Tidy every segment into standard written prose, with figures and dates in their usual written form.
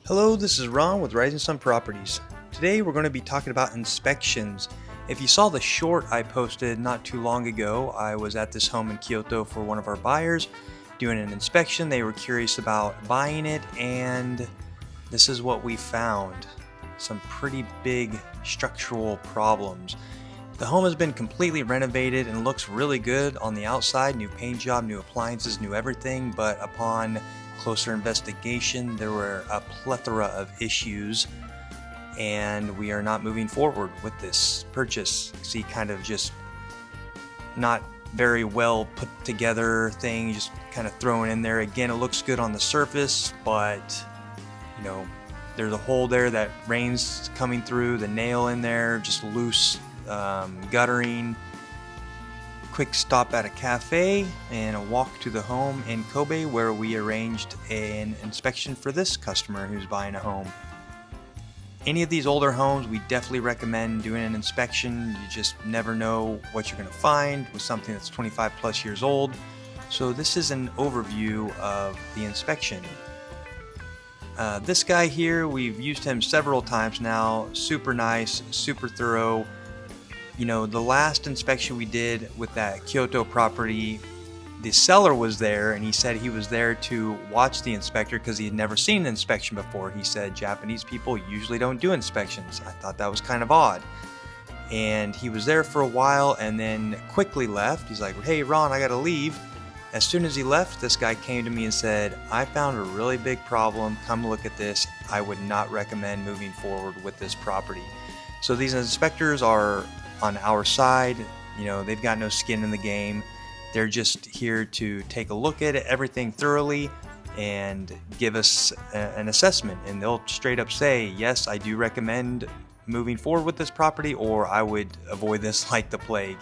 Hello, this is Ron with Rising Sun Properties. Today we're going to be talking about inspections. If you saw the short I posted not too long ago, I was at this home in Kyoto for one of our buyers doing an inspection. They were curious about buying it, and this is what we found. Some pretty big structural problems. The home has been completely renovated and looks really good on the outside. New paint job, new appliances, new everything, but upon closer investigation, there were a plethora of issues, and we are not moving forward with this purchase. See, kind of just not very well put together thing, just kind of thrown in there. Again, it looks good on the surface, but there's a hole there that rain's coming through, the nail in there, just loose guttering. Quick stop at a cafe and a walk to the home in Kobe, where we arranged an inspection for this customer who's buying a home. Any of these older homes, we definitely recommend doing an inspection. You just never know what you're going to find with something that's 25 plus years old. So this is an overview of the inspection. This guy here, we've used him several times now. Super nice, super thorough. The last inspection we did with that Kyoto property, the seller was there, and he said he was there to watch the inspector because he had never seen an inspection before. He said Japanese people usually don't do inspections. I thought that was kind of odd. And he was there for a while and then quickly left. He's like, "Hey Ron, I gotta leave." As soon as he left, this guy came to me and said, "I found a really big problem. Come look at this. I would not recommend moving forward with this property." So these inspectors are on our side. They've got no skin in the game. They're just here to take a look at everything thoroughly and give us an assessment, and they'll straight up say, yes, I do recommend moving forward with this property, or I would avoid this like the plague.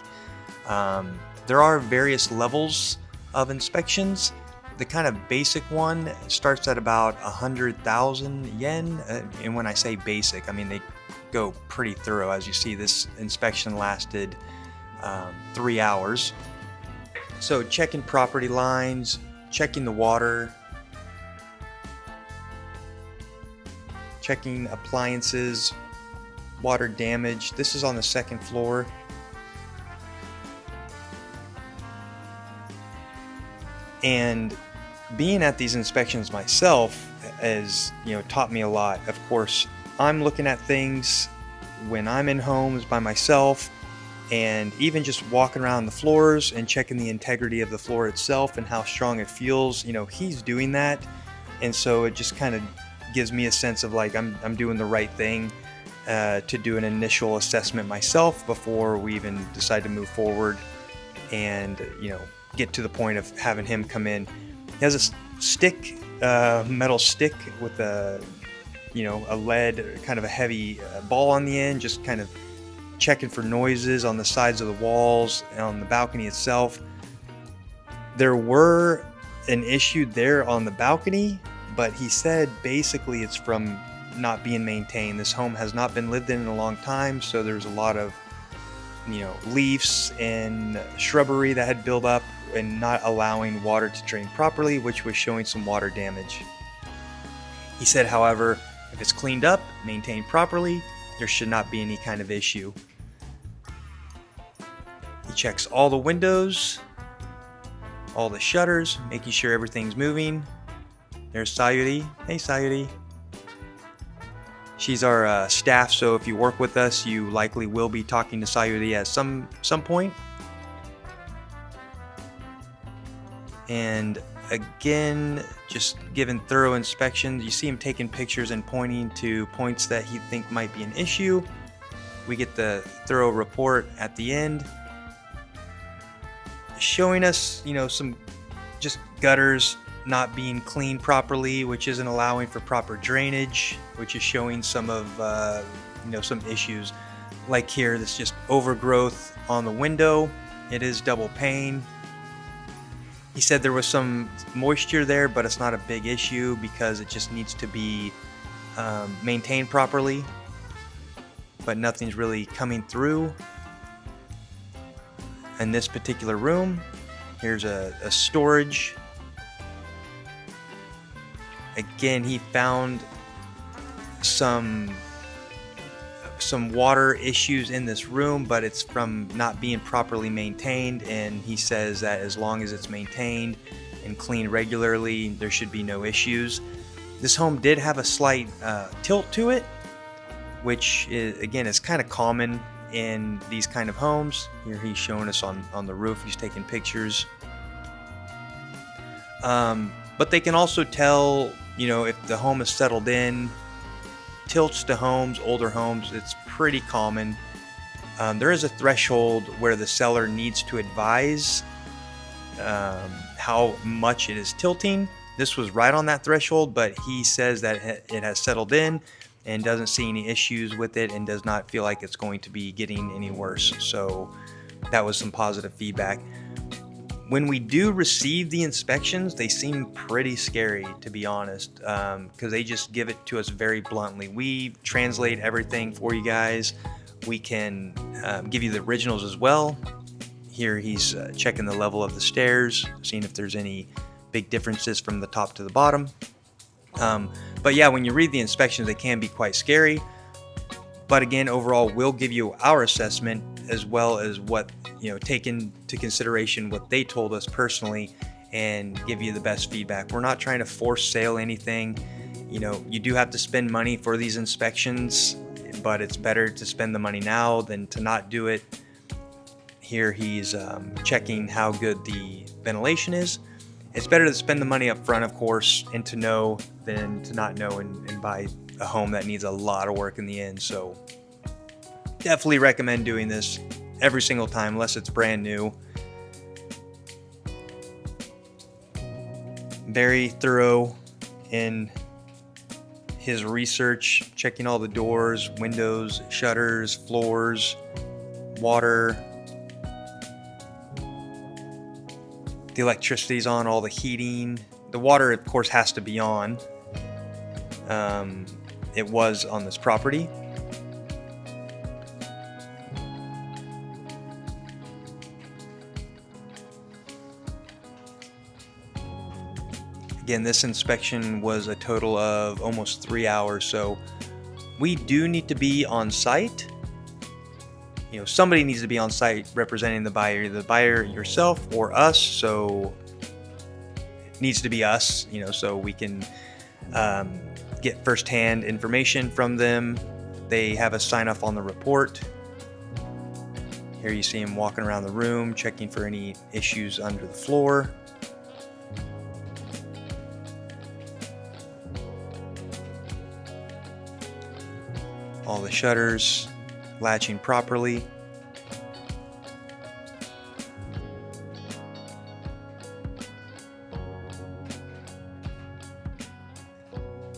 There are various levels of inspections. The kind of basic one starts at about 100,000 yen, and when I say basic, I mean they go pretty thorough. As you see, this inspection lasted 3 hours. So checking property lines, checking the water, checking appliances, water damage. This is on the second floor. And being at these inspections myself has taught me a lot. Of course, I'm looking at things when I'm in homes by myself, and even just walking around the floors and checking the integrity of the floor itself and how strong it feels. He's doing that, and so it just kind of gives me a sense of like I'm doing the right thing to do an initial assessment myself before we even decide to move forward and get to the point of having him come in. He has a stick, metal stick with a lead, kind of a heavy ball on the end, just kind of checking for noises on the sides of the walls and on the balcony itself. There were an issue there on the balcony, but he said basically it's from not being maintained. This home has not been lived in a long time, so there's a lot of leaves and shrubbery that had built up and not allowing water to drain properly, which was showing some water damage. He said, however, if it's cleaned up, maintained properly, there should not be any kind of issue. He checks all the windows, all the shutters, making sure everything's moving. There's Sayuri. Hey Sayuri. She's our staff, so if you work with us, you likely will be talking to Sayuri at some point. And again, just giving thorough inspections. You see him taking pictures and pointing to points that he think might be an issue. We get the thorough report at the end, showing us, some just gutters not being cleaned properly, which isn't allowing for proper drainage, which is showing some of, some issues. Like here, this just overgrowth on the window. It is double pane. He said there was some moisture there, but it's not a big issue because it just needs to be maintained properly, but nothing's really coming through. In this particular room, here's a storage. Again, he found some water issues in this room, but it's from not being properly maintained, and he says that as long as it's maintained and cleaned regularly, there should be no issues. This home did have a slight tilt to it, which is, again, is kind of common in these kind of homes. Here he's showing us on the roof, he's taking pictures. But they can also tell, you know, if the home is settled in. Tilts to homes, older homes, it's pretty common. There is a threshold where the seller needs to advise how much it is tilting. This was right on that threshold, but he says that it has settled in and doesn't see any issues with it and does not feel like it's going to be getting any worse. So that was some positive feedback. When we do receive the inspections, they seem pretty scary, to be honest, because they just give it to us very bluntly. We translate everything for you guys. We can give you the originals as well. Here he's checking the level of the stairs, seeing if there's any big differences from the top to the bottom. But yeah, when you read the inspections, they can be quite scary. But again, overall, we'll give you our assessment as well as what, you know, take into consideration what they told us personally and give you the best feedback. We're not trying to force sale anything. You know, you do have to spend money for these inspections, but it's better to spend the money now than to not do it. Here he's checking how good the ventilation is. It's better to spend the money up front, of course, and to know than to not know and buy a home that needs a lot of work in the end. So definitely recommend doing this every single time, unless it's brand new. Very thorough in his research, checking all the doors, windows, shutters, floors, water. The electricity's on, all the heating. The water, of course, has to be on. It was on this property. Again, this inspection was a total of almost 3 hours, so we do need to be on site. You know, somebody needs to be on site representing the buyer, either the buyer yourself or us. So it needs to be us, you know, so we can get firsthand information from them. They have a sign off on the report. Here you see him walking around the room, checking for any issues under the floor. All the shutters latching properly.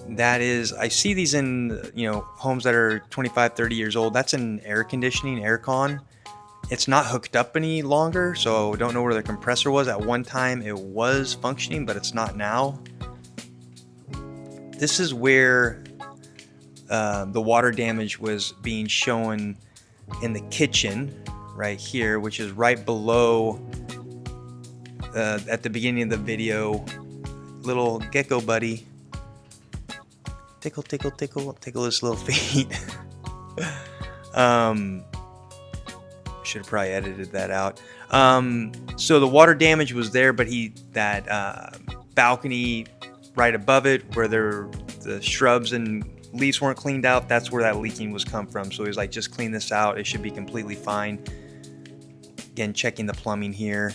That is, I see these in, you know, homes that are 25, 30 years old. That's an air conditioning, aircon. It's not hooked up any longer, so don't know where the compressor was. At one time it was functioning, but it's not now. This is where the water damage was being shown in the kitchen right here, which is right below at the beginning of the video. Little gecko buddy, tickle tickle tickle tickle his little feet. Should have probably edited that out. So the water damage was there, but that balcony right above it where the shrubs and leaves weren't cleaned out, that's where that leaking was come from. So he was like, just clean this out, it should be completely fine. Again, checking the plumbing here.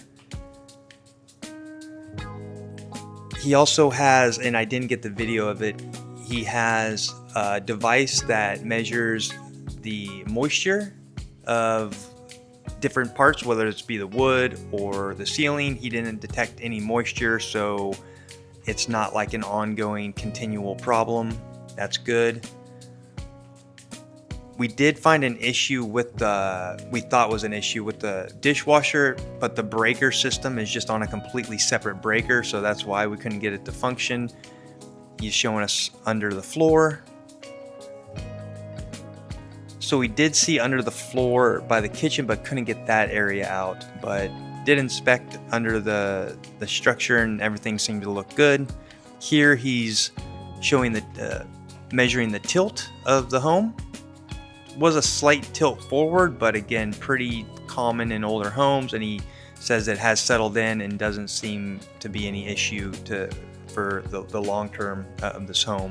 He also has, and I didn't get the video of it, he has a device that measures the moisture of different parts, whether it's be the wood or the ceiling. He didn't detect any moisture, so it's not like an ongoing continual problem. That's good. We did find an issue with we thought was an issue with the dishwasher, but the breaker system is just on a completely separate breaker, so that's why we couldn't get it to function. He's showing us under the floor. So we did see under the floor by the kitchen, but couldn't get that area out. But did inspect under the structure, and everything seemed to look good. Here he's showing the measuring the tilt of the home. Was a slight tilt forward, but again, pretty common in older homes, and he says it has settled in and doesn't seem to be any issue for the long term of this home.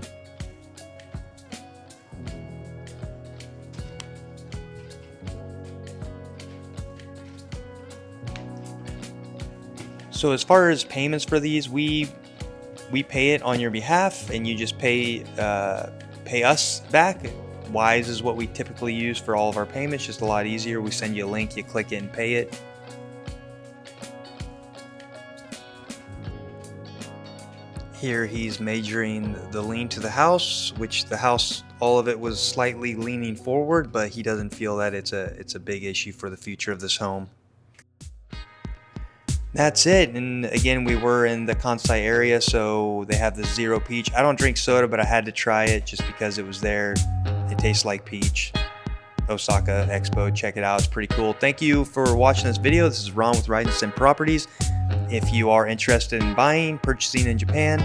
So as far as payments for these, we pay it on your behalf, and you just pay us back. Wise is what we typically use for all of our payments, just a lot easier. We send you a link, you click it and pay it. Here he's measuring the lean to the house, which the house, all of it was slightly leaning forward, but he doesn't feel that it's a big issue for the future of this home. That's it. And again, we were in the Kansai area, so they have the zero peach. I don't drink soda, but I had to try it just because it was there. It tastes like peach. Osaka Expo, check it out, it's pretty cool. Thank you for watching this video. This is Ron with Rising Sun Properties. If you are interested in buying, purchasing in Japan,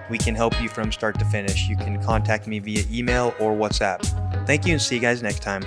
we can help you from start to finish. You can contact me via email or WhatsApp. Thank you, and see you guys next time.